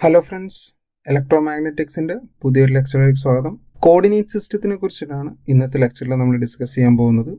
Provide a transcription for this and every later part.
Hello friends, ഇലക്ട്രോമാഗ്നറ്റിക്സിൻ്റെ പുതിയൊരു ലെക്ചറിലേക്ക് സ്വാഗതം. Coordinate സിസ്റ്റത്തിനെ കുറിച്ചിട്ടാണ് ഇന്നത്തെ ലെക്ചറിൽ നമ്മൾ ഡിസ്കസ് ചെയ്യാൻ പോകുന്നത്.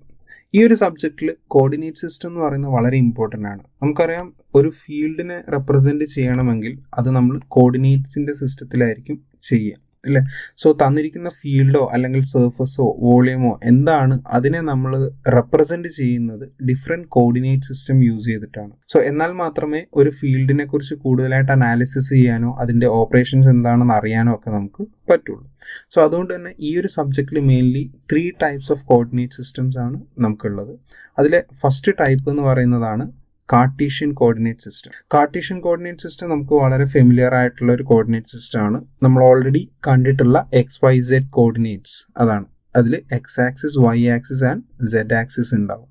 ഈ ഒരു സബ്ജക്റ്റിൽ കോർഡിനേറ്റ് സിസ്റ്റം എന്ന് പറയുന്നത് വളരെ ഇമ്പോർട്ടൻ്റ് ആണ്. നമുക്കറിയാം, ഒരു ഫീൽഡിനെ റെപ്രസെൻറ്റ് ചെയ്യണമെങ്കിൽ അത് നമ്മൾ കോർഡിനേറ്റ്സിൻ്റെ സിസ്റ്റത്തിലായിരിക്കും ചെയ്യുക, അല്ലേ? സോ തന്നിരിക്കുന്ന ഫീൽഡോ അല്ലെങ്കിൽ സർഫസോ വോളിയമോ എന്താണ്, അതിനെ നമ്മൾ റെപ്രസെൻറ്റ് ചെയ്യുന്നത് ഡിഫറെൻറ്റ് കോർഡിനേറ്റ് സിസ്റ്റം യൂസ് ചെയ്തിട്ടാണ്. സോ എന്നാൽ മാത്രമേ ഒരു ഫീൽഡിനെ കുറിച്ച് കൂടുതലായിട്ട് അനാലിസിസ് ചെയ്യാനോ അതിൻ്റെ ഓപ്പറേഷൻസ് എന്താണെന്ന് അറിയാനോ ഒക്കെ നമുക്ക് പറ്റുള്ളൂ. സോ അതുകൊണ്ട് തന്നെ ഈ ഒരു സബ്ജക്റ്റിൽ mainly 3 types of coordinate systems ആണ് നമുക്കുള്ളത്. അതിലെ ഫസ്റ്റ് ടൈപ്പ് എന്ന് പറയുന്നതാണ് Cartesian coordinate system. Cartesian coordinate system നമുക്ക് വളരെ ഫെമിലിയർ ആയിട്ടുള്ള ഒരു കോർഡിനേറ്റ് സിസ്റ്റം ആണ്. നമ്മൾ ഓൾറെഡി കണ്ടിട്ടുള്ള XYZ കോർഡിനേറ്റ്സ് അതാണ്. അതിൽ X axis, Y axis and Z axis ഉണ്ടാവും.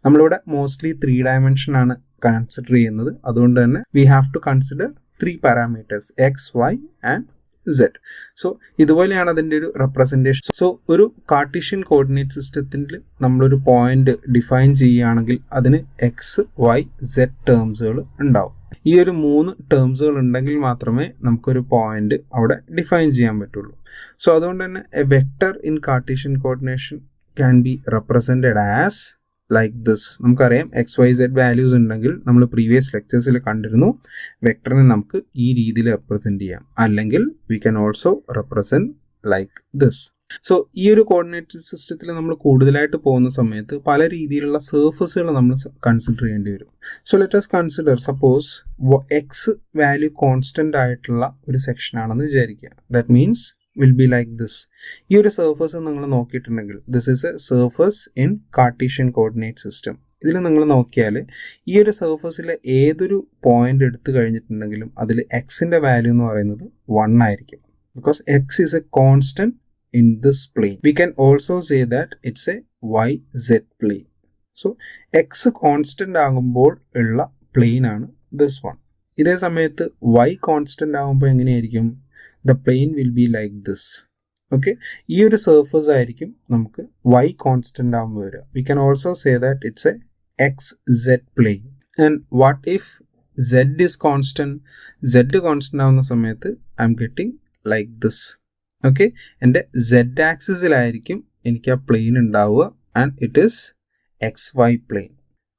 നമ്മളിവിടെ മോസ്റ്റ്ലി 3 ഡയമെൻഷൻ ആണ് കൺസിഡർ ചെയ്യുന്നത്. അതുകൊണ്ട് തന്നെ we have to consider 3 parameters X, Y and Z. So ഇതുപോലെയാണ് അതിൻ്റെ ഒരു റെപ്രസെൻറ്റേഷൻ. സോ ഒരു കാർട്ടീഷ്യൻ കോർഡിനേറ്റ് സിസ്റ്റത്തിൽ നമ്മളൊരു പോയിന്റ് ഡിഫൈൻ ചെയ്യുകയാണെങ്കിൽ അതിന് X, Y, Z ടേംസുകൾ ഉണ്ടാവും. ഈ ഒരു 3 ടേംസുകൾ ഉണ്ടെങ്കിൽ മാത്രമേ നമുക്കൊരു പോയിന്റ് അവിടെ ഡിഫൈൻ ചെയ്യാൻ പറ്റുള്ളൂ. സോ അതുകൊണ്ട് തന്നെ A vector in Cartesian coordination can be represented as like this. നമുക്കറിയാം XYZ വാല്യൂസ് ഉണ്ടെങ്കിൽ നമ്മൾ പ്രീവിയസ് ലെക്ചേഴ്സിൽ കണ്ടിരുന്നു വെക്ടറിനെ നമുക്ക് ഈ രീതിയിൽ റെപ്രസെൻറ്റ് ചെയ്യാം, അല്ലെങ്കിൽ V can also represent like this. So ഈ ഒരു കോർഡിനേറ്റ് സിസ്റ്റത്തിൽ നമ്മൾ കൂടുതലായിട്ട് പോകുന്ന സമയത്ത് പല രീതിയിലുള്ള സർഫസുകൾ നമ്മൾ കൺസിഡർ ചെയ്യേണ്ടി വരും. So let us consider suppose X value constant ആയിട്ടുള്ള ഒരു സെക്ഷൻ ആണെന്ന് വിചാരിക്കുക. That means will be like this. ഈ ഒരു സർഫസ് നിങ്ങൾ നോക്കിയിട്ടുണ്ടെങ്കിൽ this is a surface in Cartesian coordinate system. ഇതിൽ നിങ്ങൾ നോക്കിയാൽ ഈ ഒരു സർഫസിലെ ഏതൊരു പോയിന്റ് എടുത്തു കഴിഞ്ഞിട്ടുണ്ടെങ്കിലും അതിൽ എക്സിൻ്റെ വാല്യൂ എന്ന് പറയുന്നത് 1 ആയിരിക്കും. Because x is a constant in this plane. We can also say that it's a YZ plane. So x constant ആകുമ്പോൾ ഉള്ള പ്ലെയിൻ ആണ് ദിസ് വൺ. ഇതേ സമയത്ത് Y കോൺസ്റ്റന്റ് ആകുമ്പോൾ എങ്ങനെയായിരിക്കും? The plane will be like this. Okay, ഈ ഒരു surface ആയിരിക്കും നമുക്ക് Y കോൺസ്റ്റന്റ് ആകുമ്പോൾ വരിക. We can also say that it's a XZ plane. And what if Z is constant? Z constant ആവുന്ന സമയത്ത് I'm getting like this. Okay, എൻ്റെ Z ആക്സിസിലായിരിക്കും എനിക്ക് ആ പ്ലെയിൻ ഉണ്ടാവുക and it is XY plane.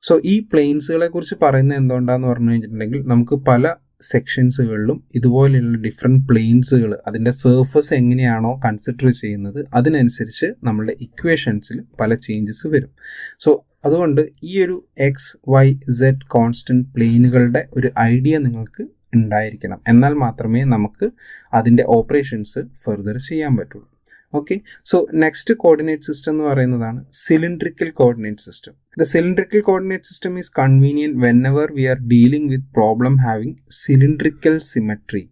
So ഈ പ്ലെയിൻസുകളെ കുറിച്ച് പറയുന്നത് എന്തുകൊണ്ടാന്ന് പറഞ്ഞു കഴിഞ്ഞിട്ടുണ്ടെങ്കിൽ നമുക്ക് പല സെക്ഷൻസുകളിലും ഇതുപോലെയുള്ള ഡിഫറെൻറ്റ് പ്ലെയിൻസുകൾ അതിൻ്റെ സർഫസ് എങ്ങനെയാണോ കൺസിഡർ ചെയ്യുന്നത് അതിനനുസരിച്ച് നമ്മളുടെ ഇക്വേഷൻസിൽ പല ചേഞ്ചസ് വരും. സോ അതുകൊണ്ട് ഈ ഒരു XYZ കോൺസ്റ്റൻറ്റ് പ്ലെയിനുകളുടെ ഒരു ഐഡിയ നിങ്ങൾക്ക് ഉണ്ടായിരിക്കണം. എന്നാൽ മാത്രമേ നമുക്ക് അതിൻ്റെ ഓപ്പറേഷൻസ് ഫെർദർ ചെയ്യാൻ പറ്റുള്ളൂ. Okay, so next coordinate system എന്ന് പറയുന്നതാണ് cylindrical coordinate system. The cylindrical coordinate system is convenient whenever we are dealing with problem having cylindrical symmetry.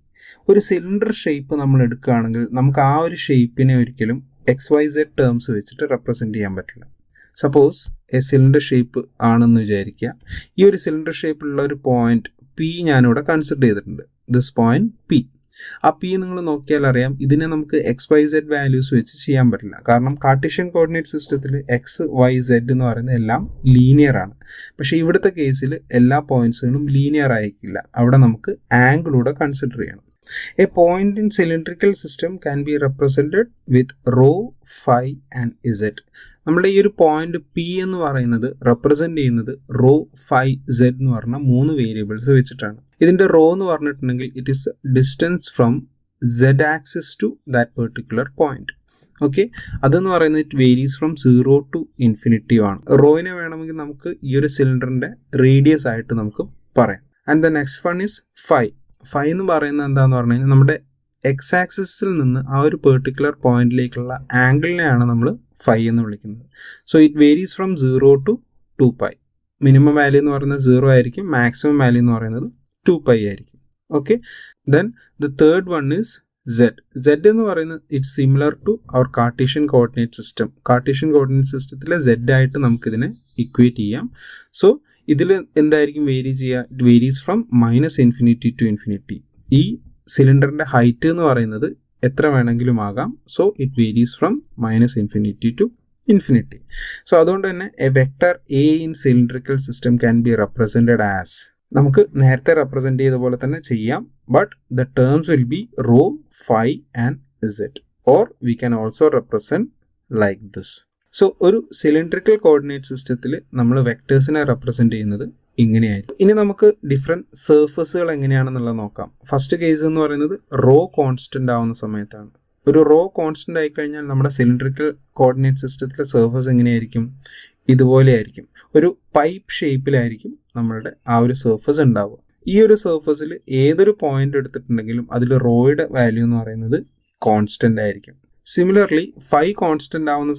ഒരു സിലിണ്ടർ ഷേപ്പ് നമ്മൾ എടുക്കുകയാണെങ്കിൽ നമുക്ക് ആ ഒരു ഷേപ്പിനെ ഒരിക്കലും XYZ ടേംസ് വെച്ചിട്ട് റെപ്രസെൻറ്റ് ചെയ്യാൻ പറ്റില്ല. സപ്പോസ് എ സിലിണ്ടർ ഷേപ്പ് ആണെന്ന് വിചാരിക്കുക. ഈ ഒരു സിലിണ്ടർ ഷേപ്പിലുള്ള ഒരു പോയിന്റ് P ഞാനിവിടെ കൺസിഡർ ചെയ്തിട്ടുണ്ട്. This point P. ആ P നിങ്ങൾ നോക്കിയാൽ അറിയാം ഇതിനെ നമുക്ക് XYZ വാല്യൂസ് വെച്ച് ചെയ്യാൻ പറ്റില്ല. കാരണം കാർട്ടീഷ്യൻ കോർഡിനേറ്റ് സിസ്റ്റത്തിൽ XYZ എന്ന് പറയുന്നത് എല്ലാം ലീനിയർ ആണ്. പക്ഷേ ഇവിടുത്തെ കേസിൽ എല്ലാ പോയിന്റ്സുകളും ലീനിയർ ആയിരിക്കില്ല. അവിടെ നമുക്ക് ആംഗിളൂടെ കൺസിഡർ ചെയ്യണം. A point in cylindrical system can be represented with rho, phi and Z. നമ്മുടെ ഈ ഒരു പോയിന്റ് P എന്ന് പറയുന്നത് റെപ്രസെൻറ്റ് ചെയ്യുന്നത് റോ, ഫൈ, Z എന്ന് പറഞ്ഞ 3 വേരിയബിൾസ് വെച്ചിട്ടാണ്. ഇതിൻ്റെ റോ എന്ന് പറഞ്ഞിട്ടുണ്ടെങ്കിൽ it is distance from Z axis to that particular point. Okay, അതെന്ന് പറയുന്നത് it varies from 0 to infinity ആണ്. റോയിനെ വേണമെങ്കിൽ നമുക്ക് ഈ ഒരു സിലിണ്ടറിൻ്റെ റേഡിയസ് ആയിട്ട് നമുക്ക് പറയാം. And the next one is phi. Phi എന്ന് പറയുന്നത് എന്താന്ന് പറഞ്ഞു കഴിഞ്ഞാൽ നമ്മുടെ X ആക്സിസിൽ നിന്ന് ആ ഒരു പെർട്ടിക്കുലർ പോയിന്റിലേക്കുള്ള ആംഗിളിനെയാണ് നമ്മൾ ഫൈ എന്ന് വിളിക്കുന്നത്. So it varies from 0 to 2π. Minimum value എന്ന് പറയുന്നത് 0 ആയിരിക്കും, മാക്സിമം വാല്യൂ എന്ന് പറയുന്നത് 2π ആയിരിക്കും. Okay, then the third one is Z. Z എന്ന് പറയുന്നത് it's similar to our Cartesian coordinate system. Cartesian coordinate സിസ്റ്റത്തിലെ Z ആയിട്ട് നമുക്കിതിനെ ഇക്വേറ്റ് ചെയ്യാം. സോ ഇതിൽ എന്തായിരിക്കും വേരി ചെയ്യുക? It varies from -∞ to infinity. ഈ സിലിണ്ടറിൻ്റെ ഹൈറ്റ് എന്ന് പറയുന്നത് എത്ര വേണമെങ്കിലും ആകാം. So it varies from -∞ to infinity. So അതുകൊണ്ട് തന്നെ A vector A in cylindrical system can be represented as, നമുക്ക് നേരത്തെ റെപ്രസെൻറ്റ് ചെയ്ത പോലെ തന്നെ ചെയ്യാം. but the terms will be rho, phi and z, or we can also represent like this. So ഒരു cylindrical coordinate സിസ്റ്റത്തിൽ നമ്മൾ വെക്ടേഴ്സിനെ റെപ്രസെന്റ് ചെയ്യുന്നത് ഇങ്ങനെയായിരിക്കും. ഇനി നമുക്ക് ഡിഫറെൻറ്റ് സർഫസുകൾ എങ്ങനെയാണെന്നുള്ളത് നോക്കാം. ഫസ്റ്റ് കേസ് എന്ന് പറയുന്നത് റോ കോൺസ്റ്റന്റ് ആവുന്ന സമയത്താണ്. ഒരു റോ കോൺസ്റ്റന്റ് ആയി കഴിഞ്ഞാൽ നമ്മുടെ സിലിണ്ട്രിക്കൽ കോർഡിനേറ്റ് സിസ്റ്റത്തിലെ സർഫസ് എങ്ങനെയായിരിക്കും? ഇതുപോലെ ആയിരിക്കും. ഒരു പൈപ്പ് ഷേപ്പിലായിരിക്കും നമ്മളുടെ ആ ഒരു സർഫസ് ഉണ്ടാവുക. ഈ ഒരു സർഫസിൽ ഏതൊരു പോയിന്റ് എടുത്തിട്ടുണ്ടെങ്കിലും അതിൽ റോയുടെ വാല്യൂ എന്ന് പറയുന്നത് കോൺസ്റ്റന്റ് ആയിരിക്കും. സിമിലർലി ഫൈ കോൺസ്റ്റന്റ് ആവുന്ന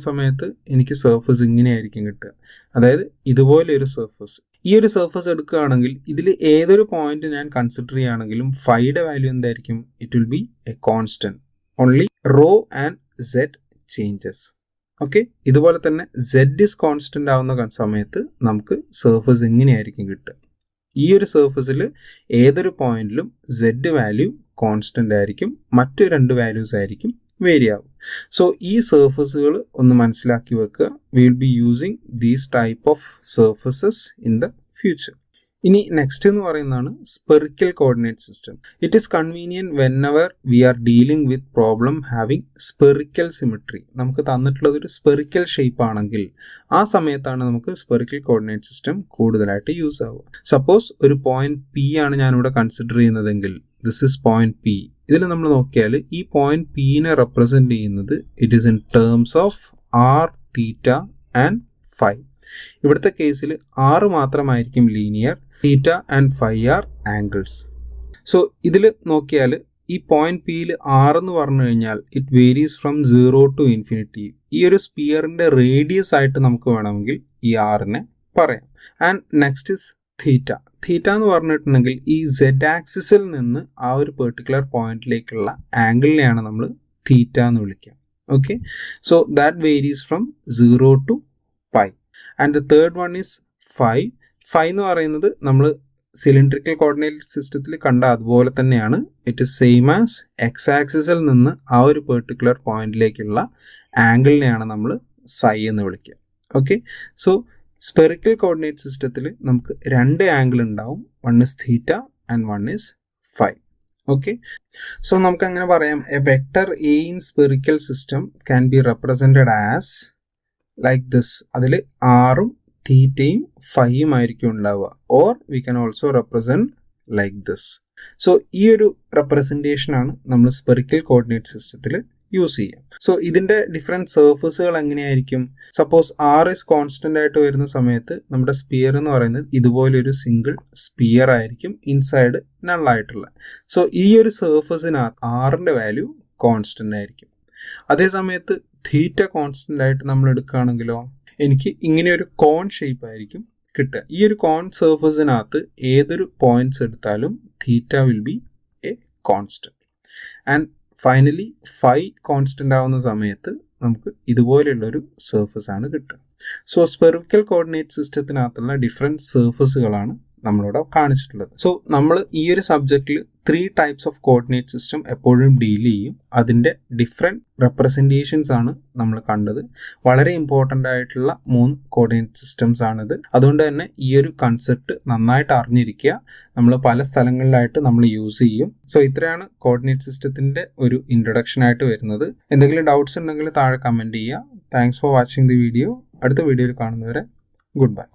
സമയത്ത് എനിക്ക് സർഫസ് ഇങ്ങനെയായിരിക്കും കിട്ടുക. അതായത് ഇതുപോലെ ഒരു സർഫസ്. ഈ ഒരു സർഫസ് എടുക്കുകയാണെങ്കിൽ ഇതിൽ ഏതൊരു പോയിന്റ് ഞാൻ കൺസിഡർ ചെയ്യുകയാണെങ്കിലും ഫൈയുടെ വാല്യൂ എന്തായിരിക്കും? It will be a constant. Only rho and z changes. Okay, ഇതുപോലെ തന്നെ സെഡ് ഇസ് കോൺസ്റ്റന്റ് ആവുന്ന സമയത്ത് നമുക്ക് സർഫസ് ഇങ്ങനെയായിരിക്കും കിട്ടുക. ഈ ഒരു സർഫസിൽ ഏതൊരു പോയിന്റിലും സെഡ് വാല്യൂ കോൺസ്റ്റന്റ് ആയിരിക്കും, മറ്റു രണ്ട് വാല്യൂസ് ആയിരിക്കും വേരി ആവും. സോ ഈ സർഫസുകൾ ഒന്ന് മനസ്സിലാക്കി വെക്കുക. We will be using these type of surfaces in the future. ഇനി നെക്സ്റ്റ് എന്ന് പറയുന്നതാണ് spherical coordinate system. It is convenient whenever we are dealing with problem having spherical symmetry. നമുക്ക് തന്നിട്ടുള്ളത് ഒരു സ്പെറിക്കൽ ഷേപ്പ് ആണെങ്കിൽ ആ സമയത്താണ് നമുക്ക് സ്പെറിക്കൽ കോർഡിനേറ്റ് സിസ്റ്റം കൂടുതലായിട്ട് യൂസ് ആവുക. സപ്പോസ് ഒരു പോയിന്റ് പി ആണ് ഞാനിവിടെ കൺസിഡർ ചെയ്യുന്നതെങ്കിൽ ദിസ് ഇസ് പോയിന്റ് പി. ഇതിൽ നമ്മൾ നോക്കിയാൽ ഈ പോയിന്റ് പിനെ റെപ്രസെന്റ് ചെയ്യുന്നത് it is in terms of r, theta and phi. ഇവിടുത്തെ കേസിൽ ആർ മാത്രമായിരിക്കും linear, theta and phi are angles. So ഇതിൽ നോക്കിയാൽ ഈ പോയിന്റ് പിയിൽ ആർ എന്ന് പറഞ്ഞു കഴിഞ്ഞാൽ it varies from 0 to infinity. ഈ ഒരു സ്പിയറിന്റെ റേഡിയസ് ആയിട്ട് നമുക്ക് വേണമെങ്കിൽ ഈ ആറിനെ പറയാം. And next is theta. Theta എന്ന് പറഞ്ഞിട്ടുണ്ടെങ്കിൽ ഈ സെഡ് ആക്സിസിൽ നിന്ന് ആ ഒരു പെർട്ടിക്കുലർ പോയിന്റിലേക്കുള്ള ആംഗിളിനെയാണ് നമ്മൾ തീറ്റ എന്ന് വിളിക്കുക. Okay, so that varies from 0 to pi. And the third one is phi. Phi എന്ന് പറയുന്നത് നമ്മൾ സിലിണ്ട്രിക്കൽ കോർഡിനേറ്റ് സിസ്റ്റത്തിൽ കണ്ട അതുപോലെ തന്നെയാണ്. It is same as X ആക്സിസിൽ നിന്ന് ആ ഒരു പെർട്ടിക്കുലർ പോയിന്റിലേക്കുള്ള ആംഗിളിനെയാണ് നമ്മൾ സൈ എന്ന് വിളിക്കുക. ഓക്കെ, സോ സ്പെറിക്കൽ കോർഡിനേറ്റ് സിസ്റ്റത്തിൽ നമുക്ക് രണ്ട് ആംഗിൾ ഉണ്ടാവും. One is theta and one is phi. Okay, so നമുക്ക് അങ്ങനെ പറയാം, a vector A in spherical system can be represented as like this. അതിൽ ആറും തീറ്റയും ഫൈയും ആയിരിക്കും ഉണ്ടാവുക. Or we can also represent like this. So ഈ ഒരു റെപ്രസെൻറ്റേഷനാണ് നമ്മൾ സ്പെറിക്കൽ കോർഡിനേറ്റ് സിസ്റ്റത്തിൽ യൂസ് ചെയ്യാം. സോ ഇതിൻ്റെ ഡിഫറെൻറ്റ് സർഫസുകൾ എങ്ങനെയായിരിക്കും? സപ്പോസ് ആർ ഇസ് കോൺസ്റ്റന്റ് ആയിട്ട് വരുന്ന സമയത്ത് നമ്മുടെ സ്പിയർ എന്ന് പറയുന്നത് ഇതുപോലൊരു സിംഗിൾ സ്പിയർ ആയിരിക്കും, ഇൻസൈഡ് നള്ളായിട്ടുള്ള. സോ ഈ ഒരു സർഫസിനകത്ത് ആറിൻ്റെ വാല്യൂ കോൺസ്റ്റന്റ് ആയിരിക്കും. അതേ സമയത്ത് തീറ്റ കോൺസ്റ്റന്റ് ആയിട്ട് നമ്മൾ എടുക്കുകയാണെങ്കിലോ എനിക്ക് ഇങ്ങനെ ഒരു കോൺ ഷേപ്പ് ആയിരിക്കും കിട്ടുക. ഈ ഒരു കോൺ സർഫസിനകത്ത് ഏതൊരു പോയിന്റ്സ് എടുത്താലും തീറ്റ will be a constant. And finally phi constant ആവുന്ന സമയത്ത് നമുക്ക് ഇതുപോലെയുള്ളൊരു സർഫസ് ആണ് കിട്ടുക. സോ സ്പെറിക്കൽ കോർഡിനേറ്റ് സിസ്റ്റത്തിനകത്തുള്ള ഡിഫറെൻറ്റ് സർഫസുകളാണ് നമ്മളിവിടെ കാണിച്ചിട്ടുള്ളത്. സോ നമ്മൾ ഈ ഒരു സബ്ജക്റ്റിൽ 3 ടൈപ്സ് ഓഫ് കോർഡിനേറ്റ് സിസ്റ്റം എപ്പോഴും ഡീൽ ചെയ്യും. അതിൻ്റെ ഡിഫറെൻറ്റ് റെപ്രസെൻറ്റേഷൻസ് ആണ് നമ്മൾ കണ്ടത്. വളരെ ഇമ്പോർട്ടൻ്റ് ആയിട്ടുള്ള 3 കോർഡിനേറ്റ് സിസ്റ്റംസ് ആണിത്. അതുകൊണ്ട് തന്നെ ഈ ഒരു കൺസെപ്റ്റ് നന്നായിട്ട് അറിഞ്ഞിരിക്കുക. നമ്മൾ പല സ്ഥലങ്ങളിലായിട്ട് നമ്മൾ യൂസ് ചെയ്യും. സോ ഇത്രയാണ് കോർഡിനേറ്റ് സിസ്റ്റത്തിൻ്റെ ഒരു ഇൻട്രൊഡക്ഷൻ ആയിട്ട് വരുന്നത്. എന്തെങ്കിലും ഡൗട്ട്സ് ഉണ്ടെങ്കിൽ താഴെ കമൻറ്റ് ചെയ്യുക. Thanks for watching the video. അടുത്ത വീഡിയോയിൽ കാണുന്നവരെ ഗുഡ് ബൈ.